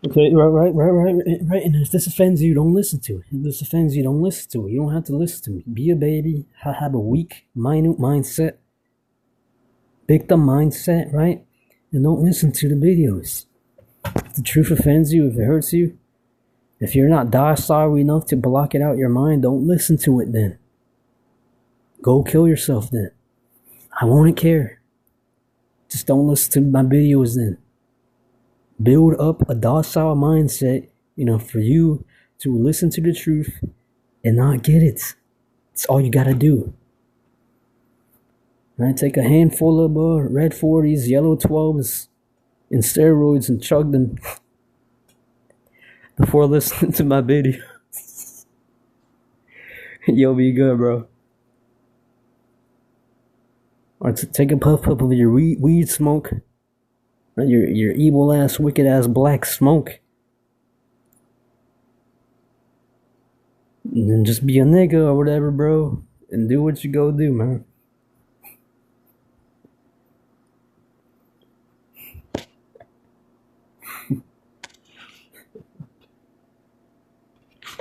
Okay, right. And if this offends you, don't listen to it. If this offends you, don't listen to it. You don't have to listen to me. Be a baby. Have a weak, minute mindset, victim mindset, right? And don't listen to the videos. If the truth offends you, if it hurts you, if you're not docile enough to block it out your mind, don't listen to it then. Go kill yourself then. I won't care. Just don't listen to my videos then. Build up a docile mindset, for you to listen to the truth and not get it. It's all you gotta do. Right? Take a handful of red 40s, yellow 12s, and steroids and chug them before listening to my video. You'll be good, bro. Or take a puff of your weed smoke, right? Your evil ass, wicked ass black smoke, and then just be a nigga or whatever, bro, and do what you go do, man.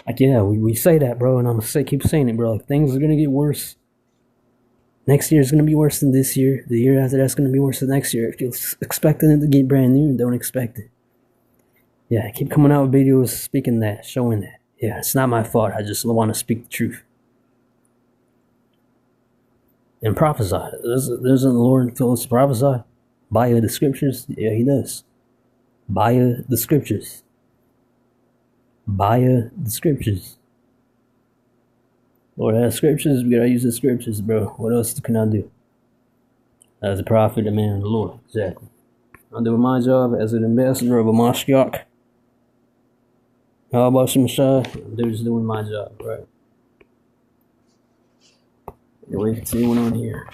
Like, yeah, we say that, bro, and I'm gonna keep saying it, bro. Like, things are gonna get worse. Next year is gonna be worse than this year. The year after that's gonna be worse than next year. If you're expecting it to get brand new, don't expect it. Yeah, keep coming out with videos speaking that, showing that. Yeah, it's not my fault. I just want to speak the truth and prophesy. Doesn't the Lord tell us to prophesy? By the scriptures? Yeah, he does. By the scriptures. By the scriptures. Lord has scriptures, we gotta use the scriptures, bro. What else can I do? As a prophet, a man of the Lord. Exactly. I'm doing my job as an ambassador of a Mashiach. How about some Shah? I'm just doing my job, right? Anyway, continuing on here.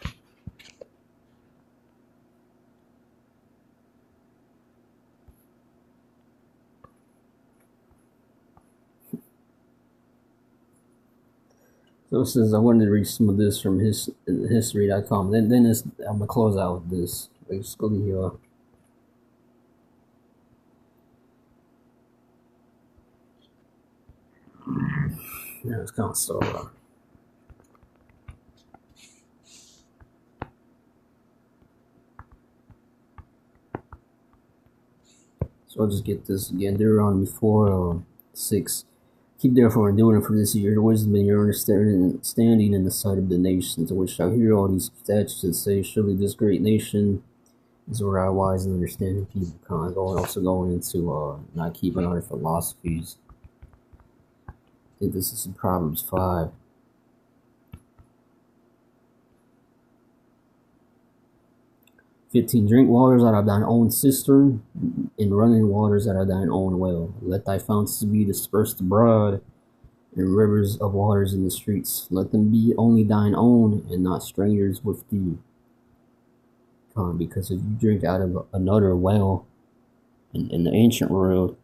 So it says I wanted to read some of this from history.com. Then I'm gonna close out with this. Basically, yeah, it's kind of slow. So I'll just get this again. Deuteronomy 4:6. Keep therefore enduring for this year wisdom and your understanding in the sight of the nations, which shall hear all these statutes and say, surely this great nation is where our wise and understanding people kind of also going into not keeping other philosophies. I think this is in Proverbs 5. 15. Drink waters out of thine own cistern, and running waters out of thine own well. Let thy fountains be dispersed abroad, and rivers of waters in the streets. Let them be only thine own, and not strangers with thee. Because if you drink out of another well, in the ancient world,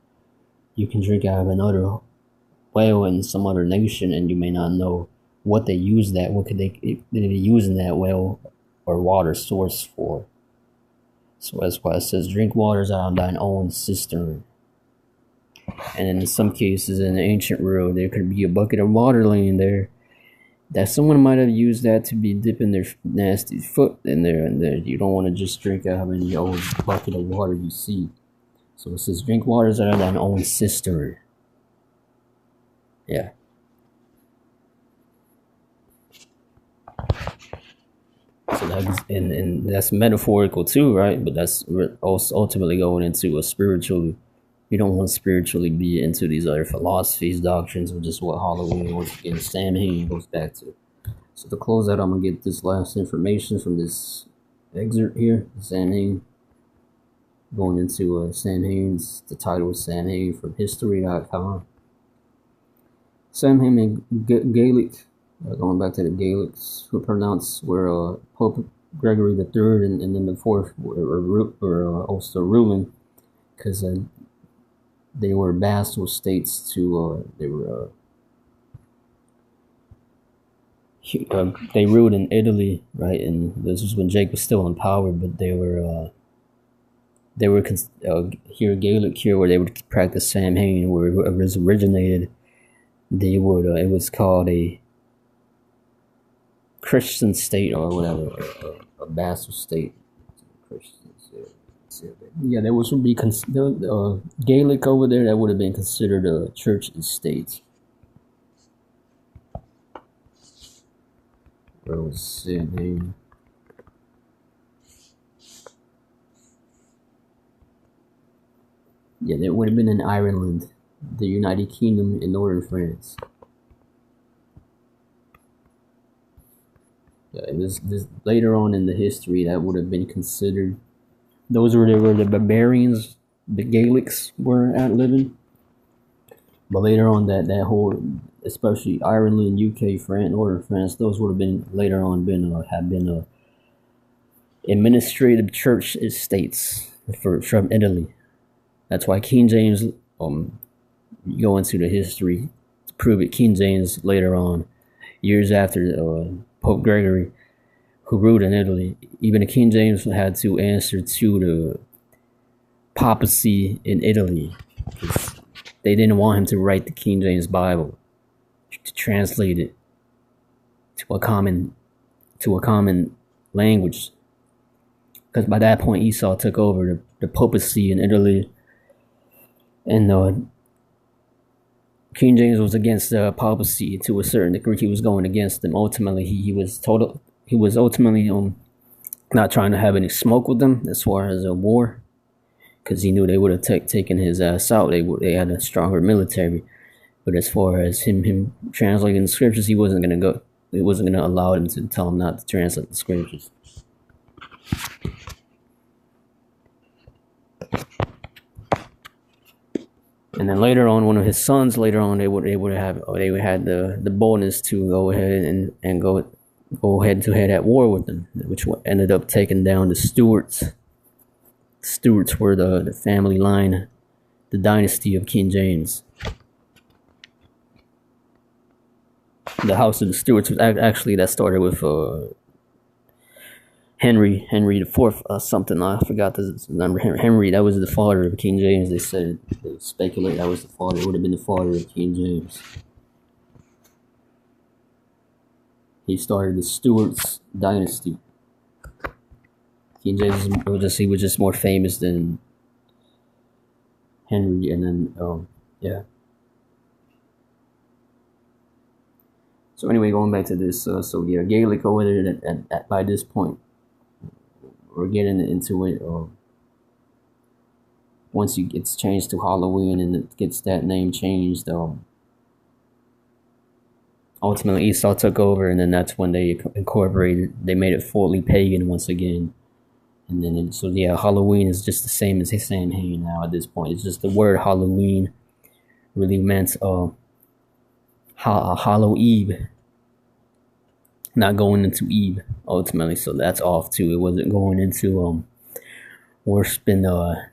you can drink out of another well in some other nation, and you may not know what they use that. What could they be using that well or water source for? So that's why it says, drink waters out of thine own cistern. And in some cases, in the ancient world, there could be a bucket of water laying there that someone might have used that to be dipping their nasty foot in there. And there, you don't want to just drink out of any old bucket of water you see. So it says, drink waters out of thine own cistern. Yeah. So and that's metaphorical too, right? But that's also ultimately going into a spiritual. You don't want to spiritually be into these other philosophies, doctrines, which is what Halloween, once again, SamHein goes back to. So to close out, I'm going to get this last information from this excerpt here, SamHein. Going into SamHein's, the title is SamHein from history.com. SamHein in Gaelic, going back to the Gaelics, who pronounced where Pope Gregory III and then the fourth were also ruling, because they were vassal states to they ruled in Italy, right? And this was when Jake was still in power, but they were they were here Gaelic here, where they would practice Samhain, where it was originated. They would it was called a Christian state or whatever, a vassal state. Christians, yeah, there was would be Gaelic over there. That would have been considered a church and state. Where was Samhain? Yeah, that would have been in Ireland, the United Kingdom, in northern France. Yeah, it was this, later on in the history that would have been considered. Those were where the barbarians, the Gaelics, were at living. But later on, that whole, especially Ireland, UK, France, northern France, those would have been later on have been administrative church estates from Italy. That's why King James, go into the history to prove it. King James later on, years after Pope Gregory, who ruled in Italy, even the King James had to answer to the papacy in Italy. They didn't want him to write the King James Bible, to translate it to a common language. Because by that point, Esau took over the papacy in Italy, and King James was against the papacy to a certain degree. He was going against them. Ultimately, he was ultimately not trying to have any smoke with them as far as a war, because he knew they would have taken his ass out. They had a stronger military. But as far as him translating the scriptures, he wasn't gonna go. He wasn't gonna allow him to tell him not to translate the scriptures. And then later on, one of his sons, they would have the boldness to go ahead and go head to head at war with them, which ended up taking down the Stuarts. The Stuarts were the family line, the dynasty of King James. The House of the Stuarts was actually, that started with Henry IV, something, I forgot the number. Henry, that was the father of King James. They speculate that was the father. It would have been the father of King James. He started the Stuarts dynasty. King James was just more famous than Henry, and then yeah. So anyway, going back to this, so yeah, Gaelic over there. At by this point, we're getting into it. Once it gets changed to Halloween and it gets that name changed, ultimately Esau took over, and then that's when they incorporated. They made it fully pagan once again, and then so yeah, Halloween is just the same as Samhain now. At this point, it's just the word Halloween really meant Hallow Eve, not going into Eve ultimately. So that's off too. It wasn't going into worshiping the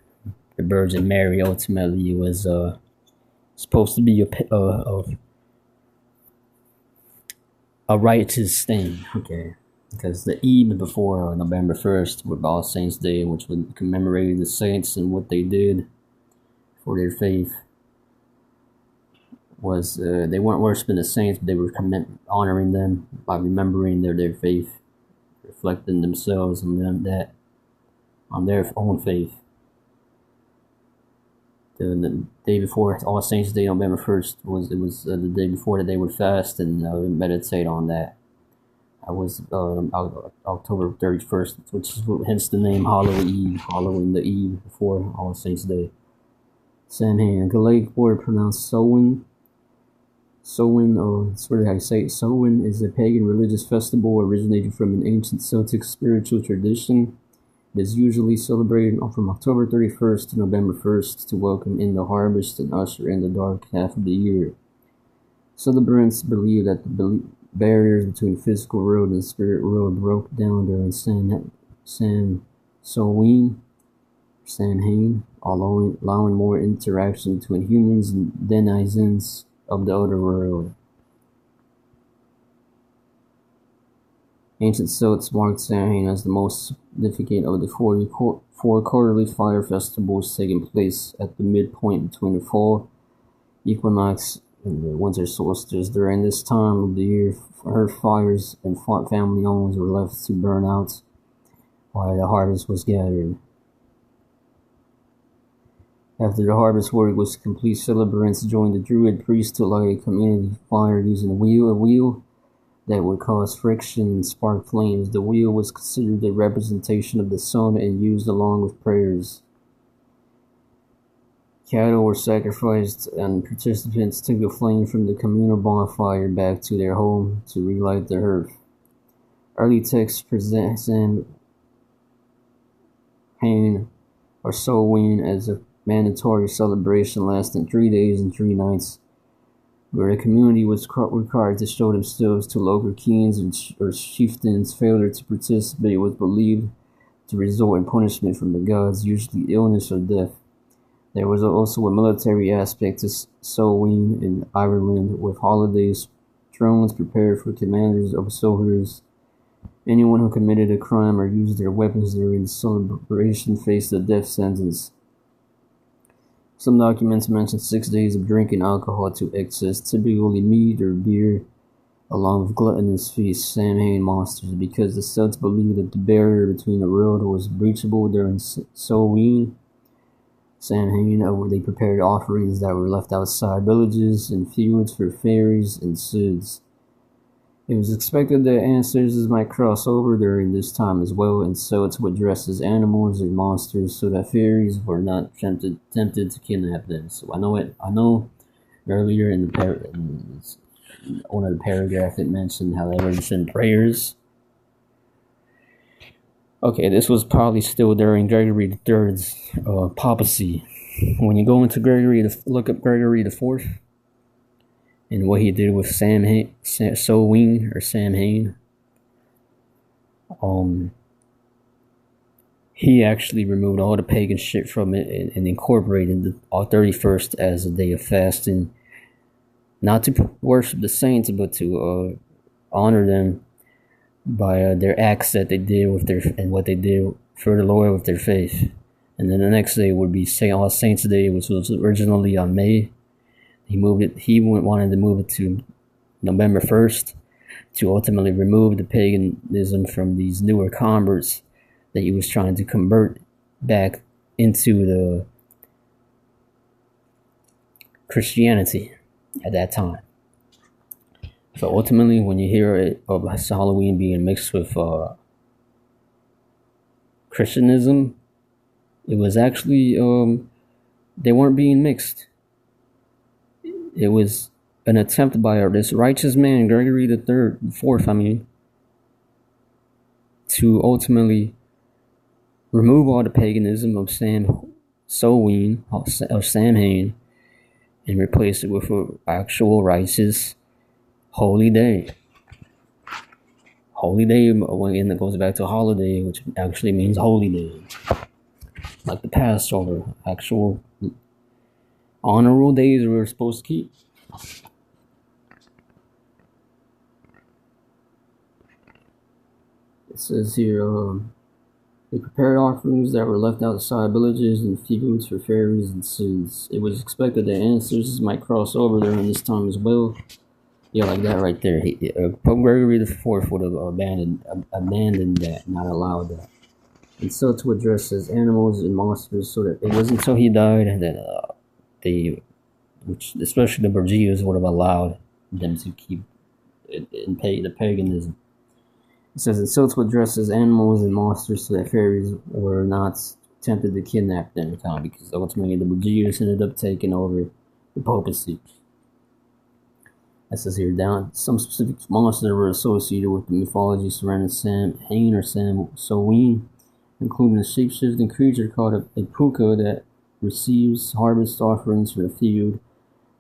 Virgin Mary. Ultimately, it was supposed to be a righteous thing. Okay, because the Eve before November 1st, with All Saints Day, which would commemorate the saints and what they did for their faith, was they weren't worshiping the saints, but they were honoring them by remembering their faith, reflecting themselves on them, that on their own faith. The day before All Saints Day, November 1st, was the day before that they would fast and meditate on that. I was October 31st, which is hence the name Halloween, the eve before All Saints Day. Samhain, Gaelic word pronounced Samhain. Samhain, or it's really how you say it. Samhain is a pagan religious festival originating from an ancient Celtic spiritual tradition. It is usually celebrated from October 31st to November 1st to welcome in the harvest and usher in the dark half of the year. Celebrants believe that the barriers between physical world and spirit world broke down during Samhain, allowing more interaction between humans and denizens of the other world. Ancient Celts marked Samhain as the most significant of the four quarterly fire festivals taking place at the midpoint between the fall equinox and the winter solstice. During this time of the year, earth fires and family homes were left to burn out while the harvest was gathered. After the harvest work was complete, celebrants joined the Druid priest to light a community fire using a wheel that would cause friction and spark flames. The wheel was considered a representation of the sun and used along with prayers. Cattle were sacrificed, and participants took a flame from the communal bonfire back to their home to relight the hearth. Early texts present Samhain or SamHein as a mandatory celebration lasting 3 days and 3 nights, where the community was required to show themselves to local kings or chieftains. Failure to participate was believed to result in punishment from the gods, usually illness or death. There was also a military aspect to SamHein in Ireland, with holidays thrones prepared for commanders of soldiers. Anyone who committed a crime or used their weapons during the celebration faced a death sentence. Some documents mention 6 days of drinking alcohol to excess, typically mead or beer, along with gluttonous feasts, Samhain monsters, because the Celts believed that the barrier between the world was breachable during Samhain. They prepared offerings that were left outside villages and fields for fairies and Suds. It was expected that ancestors might cross over during this time as well, and Celts would dress as animals or monsters so that fairies were not tempted to kidnap them. So I know earlier in one of the paragraphs it mentioned how they were send prayers. Okay, this was probably still during Gregory III's papacy. When you go into look up Gregory IV and what he did with SamHein or SamHein. He actually removed all the pagan shit from it and incorporated the 31st as a day of fasting, not to worship the saints, but to honor them by their acts that they did and what they did for the Lord with their faith. And then the next day would be All Saints Day, which was originally on May. He wanted to move it to November 1st to ultimately remove the paganism from these newer converts that he was trying to convert back into the Christianity at that time. So ultimately, when you hear it of Halloween being mixed with Christianism, it was actually they weren't being mixed. It was an attempt by this righteous man, Gregory IV, to ultimately remove all the paganism of Samhain, and replace it with an actual righteous holy day. Holy day, again, that goes back to holiday, which actually means holy day. Like the Passover, actual honorable days we were supposed to keep. It says here, they prepared offerings that were left outside villages and fields for fairies and Suds. It was expected that ancestors might cross over during this time as well. Yeah, like that right there. Pope Gregory IV would have abandoned that, not allowed that. And so to address as animals and monsters, so that it wasn't until he died that which especially the Borgias would have allowed them to keep the paganism. It says, and so to address as animals and monsters so that fairies were not tempted to kidnap them, because ultimately the Borgias ended up taking over the papacy. It says here, some specific monsters were associated with the mythology surrounding SamHein or SamHein, including a shape-shifting creature called a puka that receives harvest offerings for the field.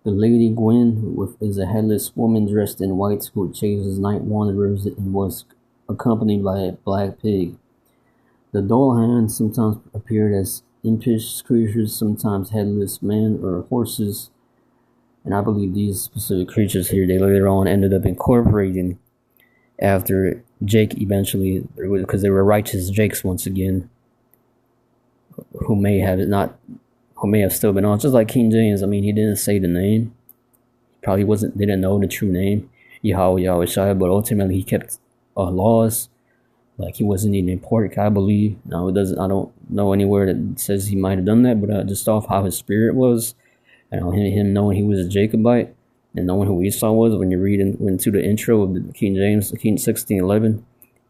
The Lady Gwen is a headless woman dressed in white who chases night wanderers and was accompanied by a black pig. The Dolhan sometimes appeared as impish creatures, sometimes headless men or horses. And I believe these specific creatures here, they later on ended up incorporating after Jake eventually, because they were righteous Jakes once again, who may have still been on, just like King James. I mean, he didn't say the name. Probably didn't know the true name, Yahweh Shai, but ultimately he kept laws. Like he wasn't eating pork, I believe. Now it doesn't. I don't know anywhere that says he might have done that, but just off how his spirit was, and him knowing he was a Jacobite and knowing who Esau was. When you read into the intro of the King James, King 1611,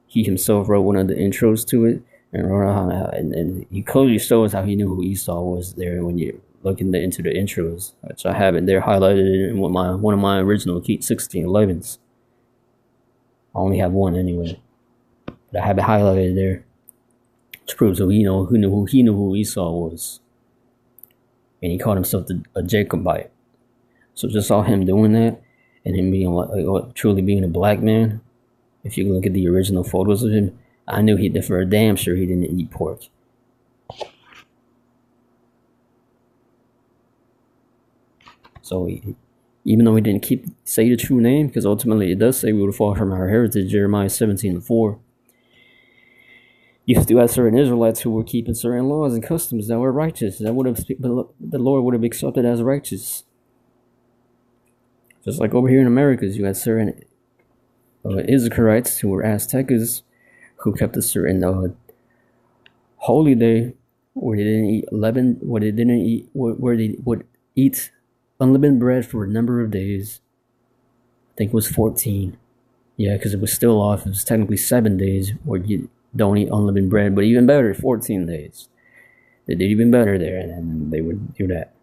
he himself wrote one of the intros to it, and wrote how, and he clearly shows how he knew who Esau was there when you look into the intros, which I have it there highlighted in one of my original King 1611s. I only have one anyway, but I have it highlighted there, which proves that he knew who Esau was, and he called himself a Jacobite. So just saw him doing that, and him being truly being a black man. If you look at the original photos of him, I knew for a damn sure he didn't eat pork. So even though he didn't say the true name, because ultimately it does say we would fall from our heritage, Jeremiah 17:4. You still had certain Israelites who were keeping certain laws and customs that were righteous. The Lord would have accepted as righteous. Just like over here in Americas, you had certain Israelites who were Aztecas who kept a certain holy day where they didn't eat where they would eat unlimited bread for a number of days. I think it was 14. Yeah, because it was still off. It was technically 7 days where you don't eat unlimited bread, but even better, 14 days. They did even better there, and they would do that.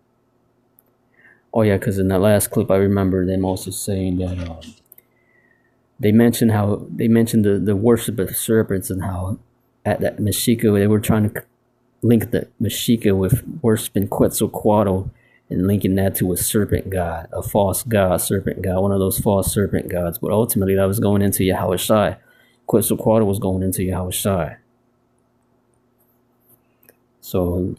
Oh yeah, because in that last clip, I remember them also saying that they mentioned the worship of serpents and how at that Mexico they were trying to link the Mexica with worshiping Quetzalcoatl and linking that to a serpent god, a false god, serpent god, one of those false serpent gods. But ultimately, that was going into Yahweh Shai. Quetzalcoatl was going into Yahweh Shai. So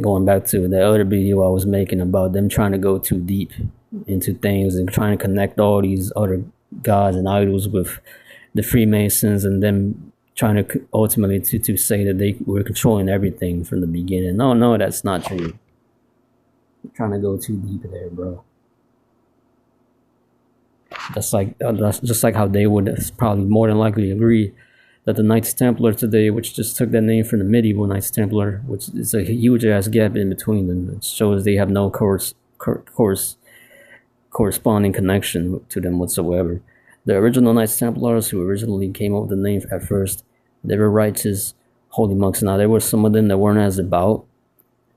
going back to the other video I was making about them trying to go too deep into things and trying to connect all these other gods and idols with the Freemasons, and them trying to ultimately to say that they were controlling everything from the beginning. No, that's not true. You're trying to go too deep there, bro. That's just like how they would probably more than likely agree that the Knights Templar today, which just took that name from the medieval Knights Templar, which is a huge ass gap in between them. It shows they have no corresponding connection to them whatsoever. The original Knights Templars, who originally came up with the name at first, they were righteous, holy monks. Now there were some of them that weren't as devout,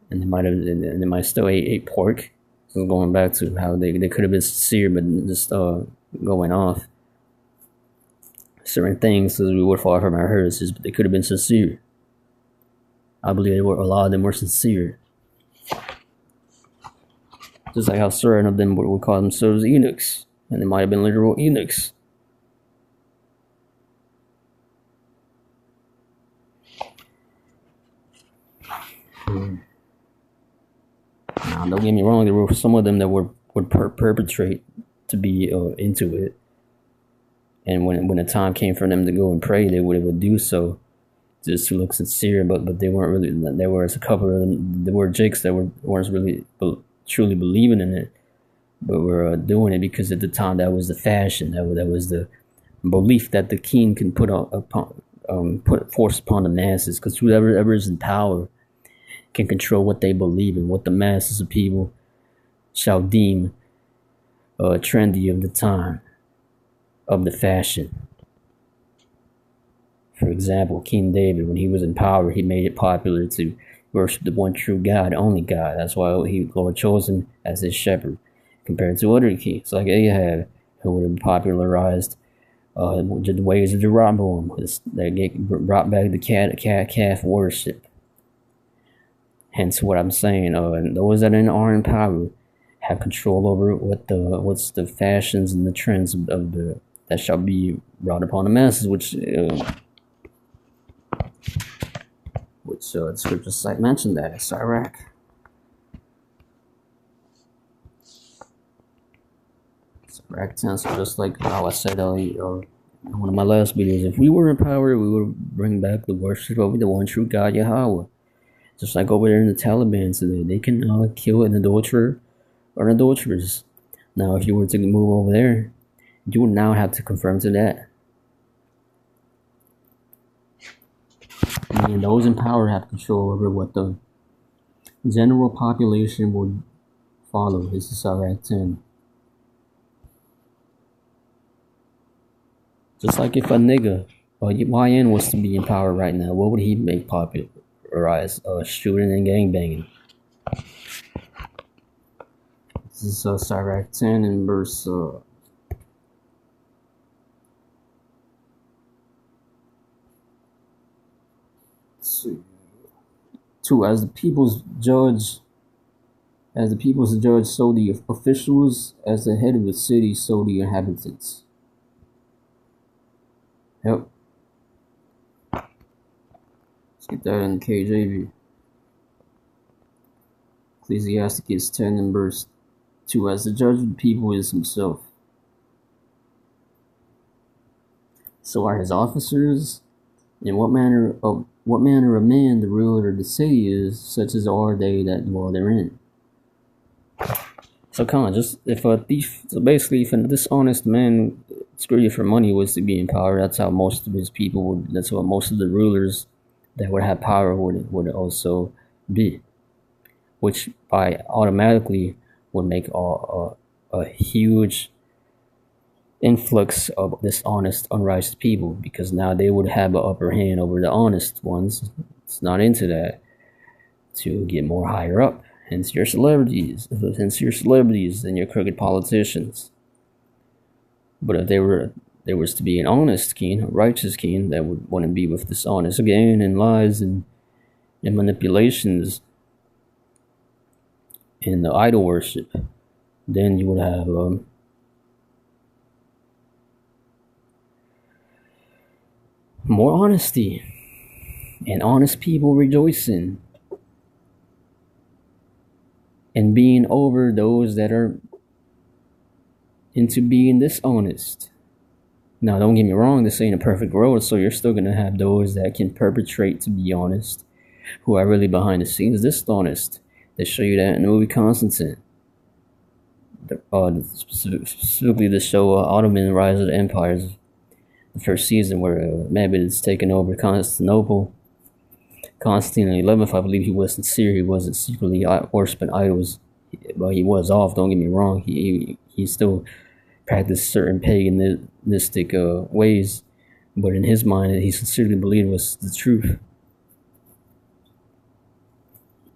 and they might still ate pork. So going back to how they could have been sincere, but just going off certain things, so we would fall from our heritage, but they could have been sincere. I believe a lot of them were sincere. Just like how certain of them would call themselves eunuchs, and they might have been literal eunuchs. Now, don't get me wrong, there were some of them that would perpetrate to be into it. And when the time came for them to go and pray, they would do so just to look sincere. But they weren't really. There was a couple of them. There were jakes that weren't really truly believing in it, but were doing it because at the time that was the fashion. That was the belief that the king can put force upon the masses. Because whoever is in power can control what they believe in, what the masses of people shall deem trendy of the time. Of the fashion. For example, King David, when he was in power, he made it popular to worship the one true God, only God. That's why Lord chose him as his shepherd, compared to other kings like Ahab, who would have popularized the ways of Jeroboam, that brought back the calf worship. Hence, what I'm saying, those that are in power have control over what's the fashions and the trends of the that shall be brought upon the masses, which the scripture site mentioned that it's Iraq. It's Iraq tense, just like how I said earlier, One of my last videos, if we were in power, we would bring back the worship of the one true God, Yahweh. Just like over there in the Taliban today, they can kill an adulterer or an adulteress. Now, if you were to move over there, you would now have to conform to that. And those in power have control over what the general population would follow. This is Sirach 10. Just like if a nigga, YN was to be in power right now, what would he make popularize? Shooting and gangbanging. This is Sirach 10 and verse 2. As the people's judge, so the officials, as the head of the city, so the inhabitants. Yep. Let's get that in KJV. Ecclesiasticus 10 and verse 2. As the judge of the people is himself, so are his officers. In what manner of man the ruler of the city is, such as are they that dwell therein. So come on, just if a thief, so basically if a dishonest man screw you for money was to be in power, that's how most of his people would, that's what most of the rulers that would have power would also be. Which by automatically would make a huge influx of dishonest, unrighteous people, because now they would have an upper hand over the honest ones. It's not into that, to get more higher up. Hence your celebrities, and your crooked politicians. But if there was to be an honest king, a righteous king, that would want to be with dishonest gain and lies and manipulations and the idol worship, then you would have more honesty and honest people rejoicing and being over those that are into being dishonest. Now, don't get me wrong, this ain't a perfect world, so you're still going to have those that can perpetrate to be honest, who are really behind the scenes dishonest. They show you that in the movie Constantine. Specifically the show Ottoman Rise of the Empires, the first season, where Mehmed is taking over Constantinople. Constantine XI, I believe he was sincere. He wasn't secretly worshiping idols. Well, he was off, don't get me wrong. He still practiced certain paganistic ways, but in his mind, he sincerely believed was the truth.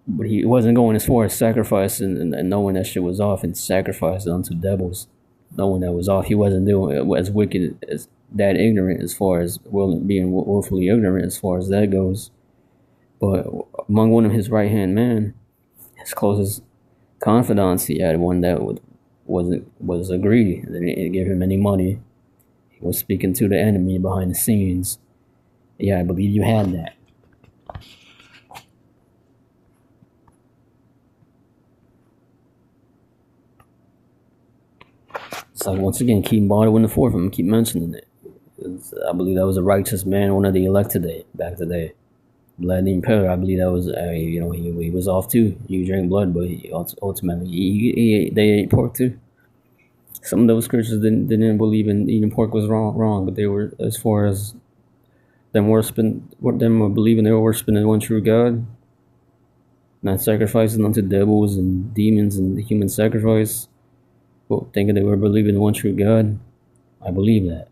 But he wasn't going as far as sacrifice and knowing that shit was off and sacrificing unto devils, knowing that was off. He wasn't doing as wicked as that, ignorant as far as being willfully ignorant as far as that goes. But among one of his right hand men, his closest confidants, he had one that was a greedy. They didn't give him any money. He was speaking to the enemy behind the scenes. Yeah, I believe you had that. So once again, keep bothering the fourth. I'm gonna keep mentioning it. I believe that was a righteous man, one of the elect today, back today. Blood Impeller, I believe that was, he was off too. He drank blood, but ultimately they ate pork too. Some of those Christians didn't believe in eating pork was wrong, but they were, as far as them believing they were worshiping the one true God, not sacrificing unto devils and demons and human sacrifice, but thinking they were believing the one true God. I believe that.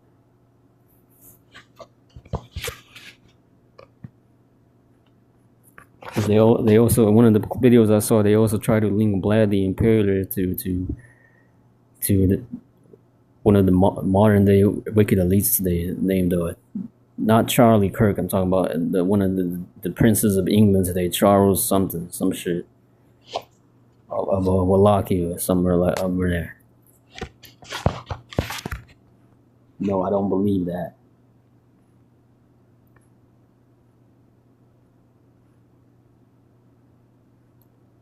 They also, one of the videos I saw, they also tried to link Vlad the Impaler to one of the modern day wicked elites today, named not Charlie Kirk. I'm talking about one of the princes of England today, Charles something, some shit of Wallachia or somewhere like over there. No, I don't believe that.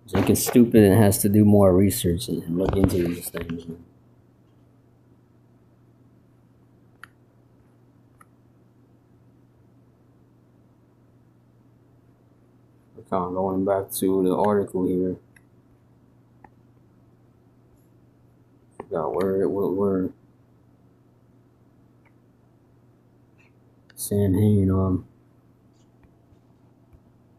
Jake is stupid and has to do more research and look into these things. Going back to the article here. Forgot where SamHein